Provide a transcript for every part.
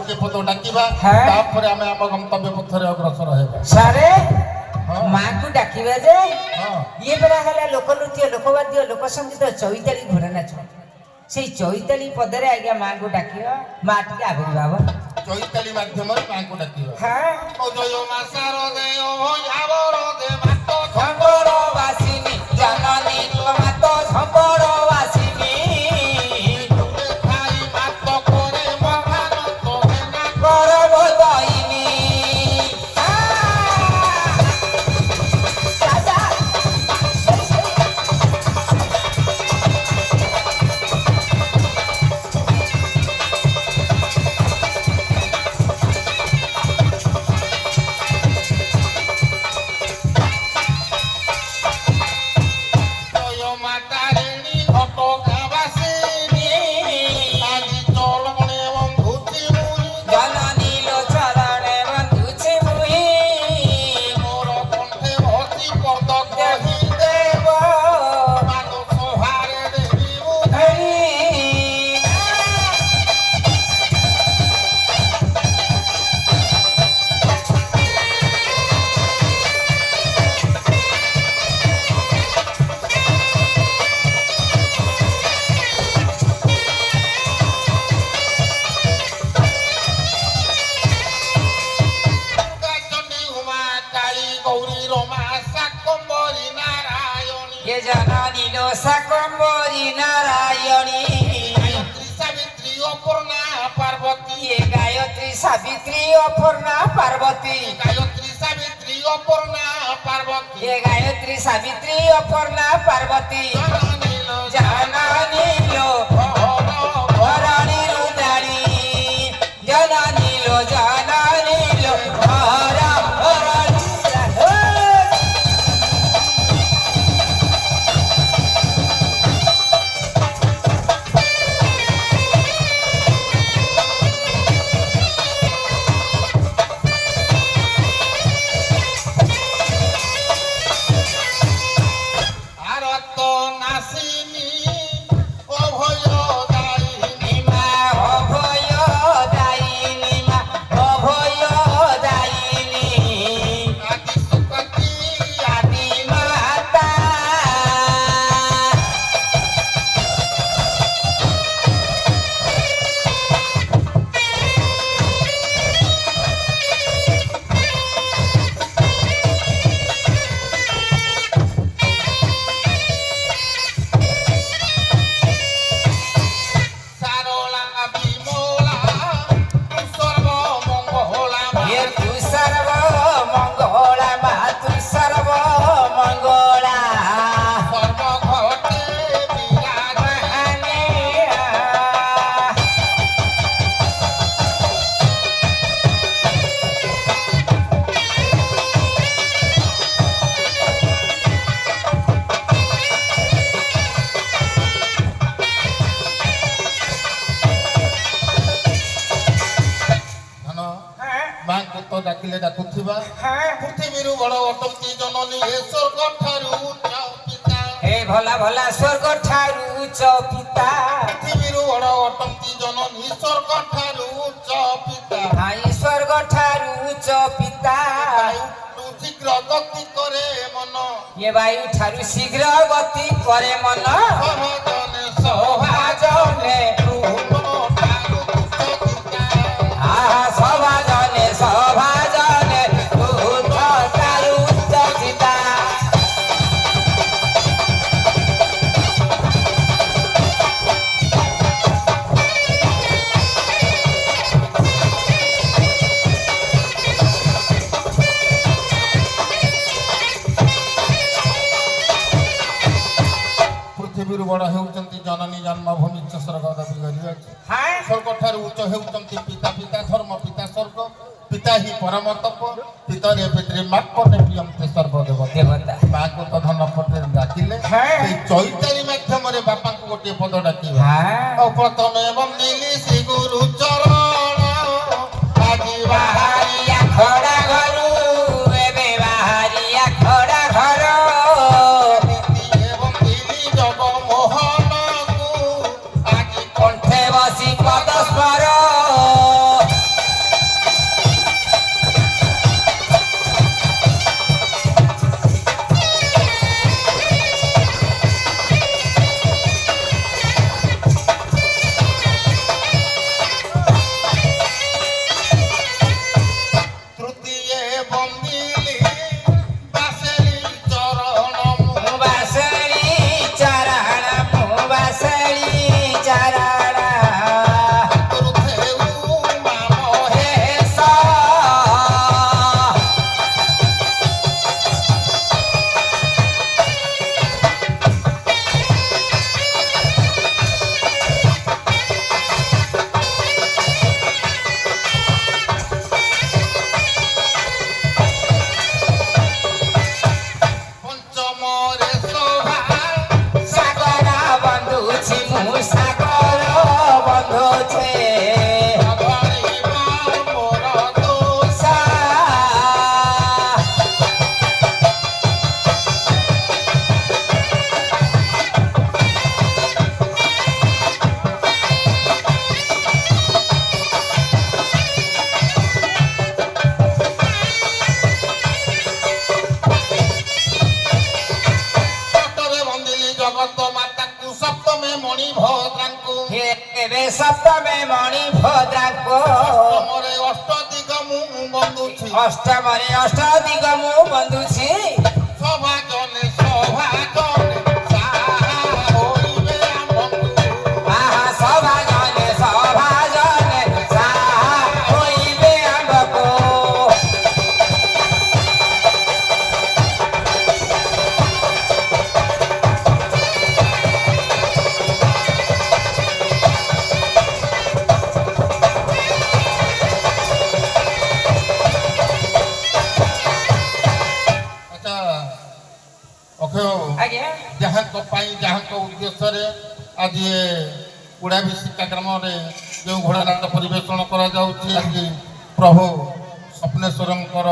गोटे पद डाकिबा तापर आमे आम गंतव्य पथरे अग्रसर हेबा सारे माँ को डाकिबा जे ये बरा हला लोक नृत्य लोकवाद्य लोक संगीत चैताली घोड़ा नाच से चैताली पदरे आज्ञा माँ को डाकिबा माँ टिके आगु बाबा चैताली माध्यम माँ को डाकिबा हां ओ जय मासार दे ओ यावर दे मातो झंबर वासिनी जननी मातो झंबर वासिनी खाई मातो करे महान तो ना करब दाइनी राजा ये जननी लो सकंबरी नारायणी सावित्री अपूर्णा पार्वती ये गायत्री सावित्री अपूर्णा पार्वती गायत्री सावित्री अपूर्णा पार्वती ये गायत्री सावित्री अपूर्णा पार्वती जननी लो भरणी रुदाणी जननी लो भरा भरणी डाकिले डाकुथिबा पृथ्वीरु बड़ अटंती जननी हे स्वर्ग ठारू उच्च पिता हे भला भला स्वर्ग ठारू उच्च पिता पृथ्वीरु बड़ अटंती जननी स्वर्ग ठारू उच्च पिता हाय स्वर्ग ठारू उच्च पिता शीघ्र गति करे मन ये वायु ठारू शीघ्र गति करे मन सहजने सौभाजने सभाजने सभाजने ठारू उच्च पिता पृथ्वीरु बड़ हेउचंती जननी जन्मभूमि स्वर्ग दाबी करिया स्वर्ग ठारू उच्च हेउचंती पिता पिता धर्म पिता स्वर्ग पिता ही परम तप पितरे पितरे मात्मने प्रियंते सर्वदेव देवता माँ को तो धन पटे डाकिले चैताली माध्यम बापा को गोटे पद डाक प्रथमे बंदिली श्री गुरु चरण आदि बाहरिया खड़ा घरू एबे बाहरिया खड़ा घर बंदिली जग मोहन को आदि कंठे बसी पद स्वर ସପ୍ତମେ ମଣି ଭଦ୍ରାଙ୍କ ତମରେ ଅଷ୍ଟ ଦିଗ ମୁଁ ବନ୍ଧୁଛି ଅଷ୍ଟମରେ ଅଷ୍ଟ ଦିଗ ମୁଁ ବନ୍ଧୁଛି ସଭା ଜନେ ସାହା ହୋଇବେ ଆମ୍ଭଙ୍କୁ ଆହା ସଭା ଜନେ ସାହା ହୋଇବେ ଆମ୍ଭକୁ ଆଚ୍ଛା ଅକ୍ଷୟ ଆଜ୍ଞା ଯାହାଙ୍କ ପାଇଁ ଯାହାଙ୍କ ଉଦ୍ଦେଶ୍ୟରେ ଆଜି ଉଡ଼ାଭିଷି କାର୍ଯ୍ୟକ୍ରମରେ ଯେଉଁ ଘୋଡ଼ାନାଟ ପରିବେଷଣ କରାଯାଉଛି ଆଜି ପ୍ରଭୁ ସ୍ୱପ୍ନେଶ୍ୱରଙ୍କର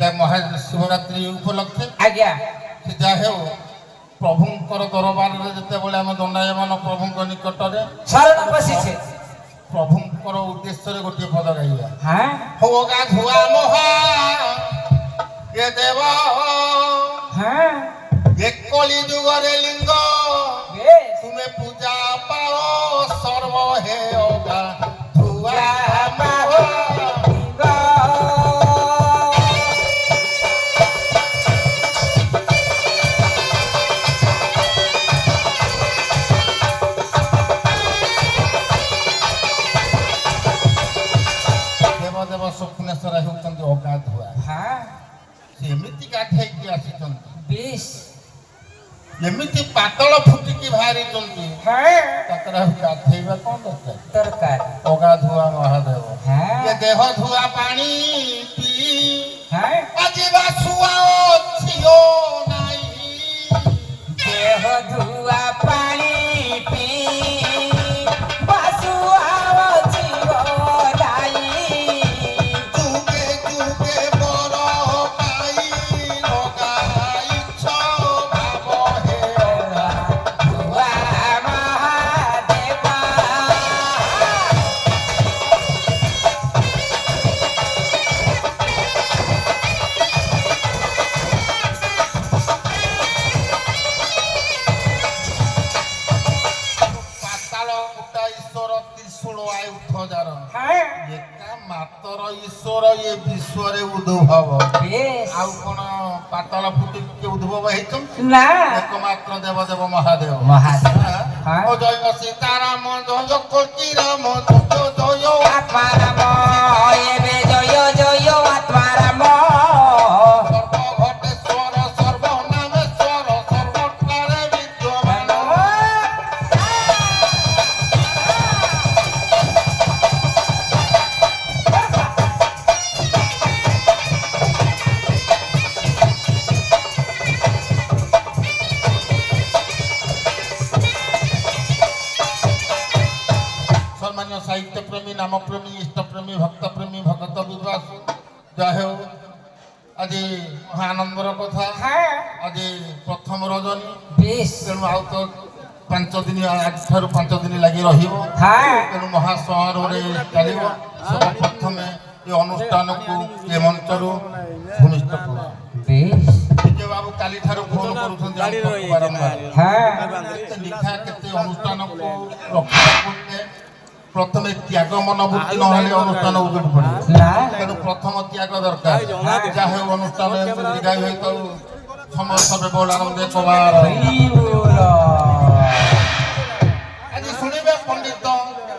ଯାହା ମହାଶିବରାତ୍ରି ଉପଲକ୍ଷେ ଆଜ୍ଞା ସେ ଯାହା ହେଉ ପ୍ରଭୁଙ୍କର ଦରବାରରେ ଯେତେବେଳେ ଆମେ ଦଣ୍ଡାୟମାନ ପ୍ରଭୁଙ୍କ ନିକଟରେ ଶରଣ ପଶିଛେ ପ୍ରଭୁଙ୍କର ଉଦ୍ଦେଶ୍ୟରେ ଗୋଟିଏ ପଦ ଗାଇବା ହଁ ହଉ ଗାଧୁଆ ମହା ଏ ଦେବ ହଁ ଏ କଳି ଯୁଗରେ ଲିଙ୍ଗ ବେଶ ତୁମେ ପୂଜା ପାଳ ସର୍ବ ହେ ଅଗା ଧୁଆ ମହା ଦେବ ସ୍ୱପ୍ନେଶ୍ୱର ହେଉଛନ୍ତି ଅଗାଧୁଆ ସେ ଏମିତି ଗାଧେଇକି ଆସିଛନ୍ତି ବେଶ ଏମିତି ପାତଳ ଫୁଟିକି ବାହାରିଛନ୍ତି ତାଙ୍କର ଆଉ ଗାଧେଇବା କ'ଣ ଦରକାର ଦରକାର ଅଗାଧୁଆ ମହାଦେବ ହଁ ଏ ଦେହ ଧୁଆ ପାଣି ପିଇ ହଁ ଆଜି ବା ଶୁଆ ଅଛି ନାହିଁ ଦେହ ଧୁଆ ପାଣି ପିଇ ବାସୁଆව ଜୀବ ଦାଇ ଯୁଗେ ଯୁଗେ ବର ପାଇ ଲଗାଇଛ ଭାବ ହେ ଅଗା ଧୁଆ ମହାଦେବା ପାତାଳ କୁଟା ଈଶ୍ୱର ତ୍ରିଶୂଳ ଆୟୁଧ ଯାର ଏକା ମାତର ଈଶ୍ୱର ଏ ବିଶ୍ୱରେ ଉଦ୍ଭବ ବେଶ ଆଉ କଣ ପାତାଳ ଫୁଟିକି ଉଦ୍ଭବ ହେଇଛନ୍ତି ନା একমাত্র দেবদেব মহাদেব ମହାଦେବ ও জয় সীতারাম জয় কল্কি রাম জয় জয় আত্মারাম এবে জয় জয় আত্মারাম সর্বঘটেশ্বর সর্বনামেশ্বর সর্বকারে বিদ্যমান সম্মানীয় সাহিত্যপ্রেমী নামপ্রেমী ইষ্টপ্রেমী ভক্তপ্রেমী ভগত বিবাস যা হেউ আজ মহা আনন্দর কথা আজ প্রথম রজনী বেশ তেণু আউ তো 5 দিন আজଠାରୁ 5 ଦିନ ଲାଗି ରହିବ ତେଣୁ ମହା ସମାରୋହରେ ଚାଲିବ ସର୍ବପ୍ରଥମେ ଏ ଅନୁଷ୍ଠାନକୁ ଏ ମଞ୍ଚରୁ ଭୂମିଷ୍ଠ କର ବେଶ ବିଜୟ ବାବୁ କାଲିଠାରୁ ଫୋନ କରୁଛନ୍ତି ଆମକୁ ବାରମ୍ବାର କେତେ ଲିଖା କେତେ ଅନୁଷ୍ଠାନକୁ ରକ୍ଷା କରୁଛେ ପ୍ରଥମେ ତ୍ୟାଗ ମନୋବୃତ୍ତି ନହେଲେ ଅନୁଷ୍ଠାନ ଉଜୁଡ଼ି ପଡ଼ିବ ନା ତେଣୁ ପ୍ରଥମ ତ୍ୟାଗ ଦରକାର ଯାହା ହେଉ ଅନୁଷ୍ଠାନ ଏମିତି ଦୀର୍ଘାୟୁ ହେଇଥାଉ ସମସ୍ତ ବେବଳ ଆନନ୍ଦ କବାର ଆଜି ଶୁଣିବେ ପଣ୍ଡିତ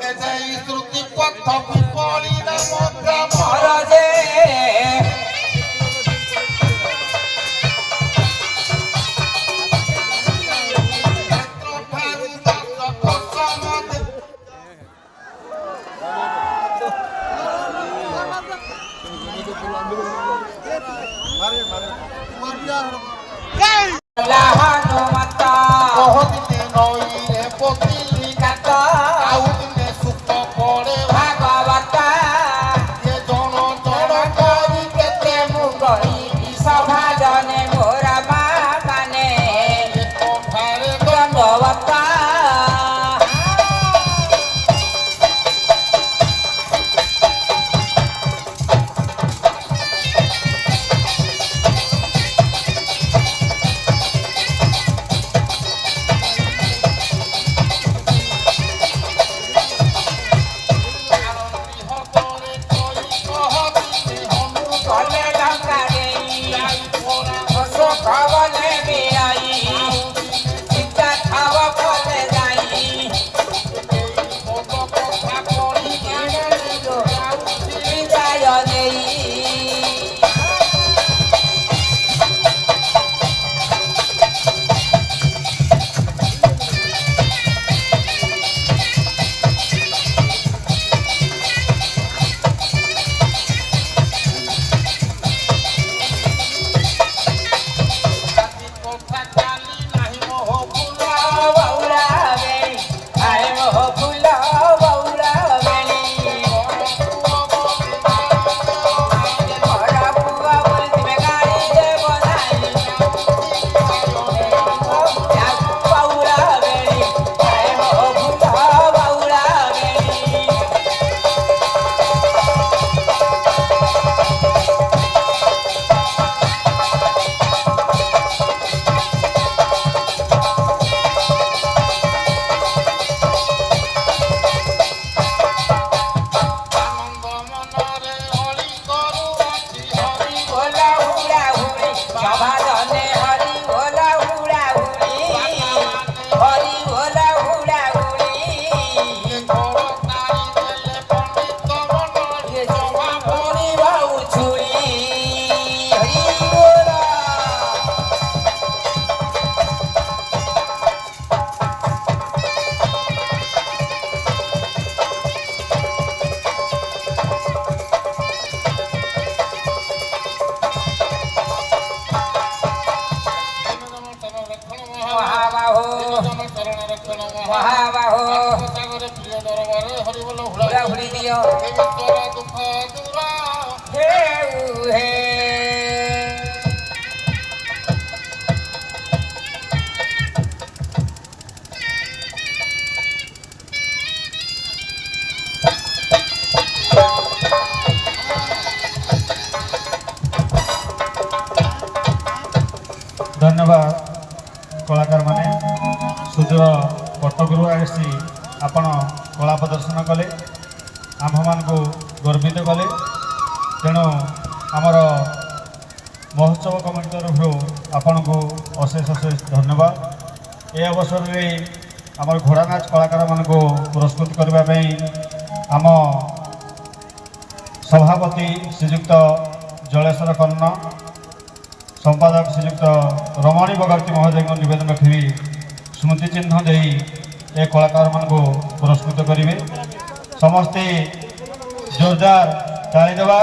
ଏ ଯେ ଶ୍ରୁତି ପଥ ବିପଳି ନାମ ଗ୍ରାମ মরজে ଠାରୁ ଦଶ କୋଶ ମଧୁ লাহানুমতা কহদিনে নଈରେ ପୋତିଲି কাত ଆଉ ଦିନେ ସୁଖ ପଡ଼େ ভাগবত ଏ ଜଣ ଜଣ କରି কেতে মু কহিবি সভা জনে মোর মা মানে ଠାରେ দণ্ডবত ମହାବାହୁ ସାଗରେ ପ୍ରିୟ ଦରବାରେ ହରିବୋଲ ହୁଳା ହୁଳା ହୁଳି ଦିଅ ଏ ବିଶ୍ୱର ଦୁଃଖ ଦୂର ହେଉ ହେ ଧନ୍ୟବାଦ କଳାକାରମାନେ ସୁଦୂର କଟକରୁ ଆସି ଆପଣ କଳା ପ୍ରଦର୍ଶନ କଲେ ଆମ୍ଭମାନଙ୍କୁ ଗର୍ବିତ କଲେ ତେଣୁ ଆମର ମହୋତ୍ସବ କମିଟି ତରଫରୁ ଆପଣଙ୍କୁ ଅଶେଷ ଅଶେଷ ଧନ୍ୟବାଦ ଏ ଅବସରରେ ଆମର ଘୋଡ଼ାନାଚ କଳାକାରମାନଙ୍କୁ ପୁରସ୍କୃତ କରିବା ପାଇଁ ଆମ ସଭାପତି ଶ୍ରୀଯୁକ୍ତ ଜଳେଶ୍ୱର କର୍ଣ୍ଣ ସମ୍ପାଦକ ଶ୍ରୀଯୁକ୍ତ ରମଣୀ ବଗର୍ତ୍ତୀ ମହୋଦୟଙ୍କ ନିବେଦନ ରଖିବି ସ୍ମୃତି ଚିହ୍ନ ଦେଇ ଏ କଳାକାରମାନଙ୍କୁ ପୁରସ୍କୃତ କରିବେ ସମସ୍ତେ ଜୋରଦାର ତାଳି ଦେବା।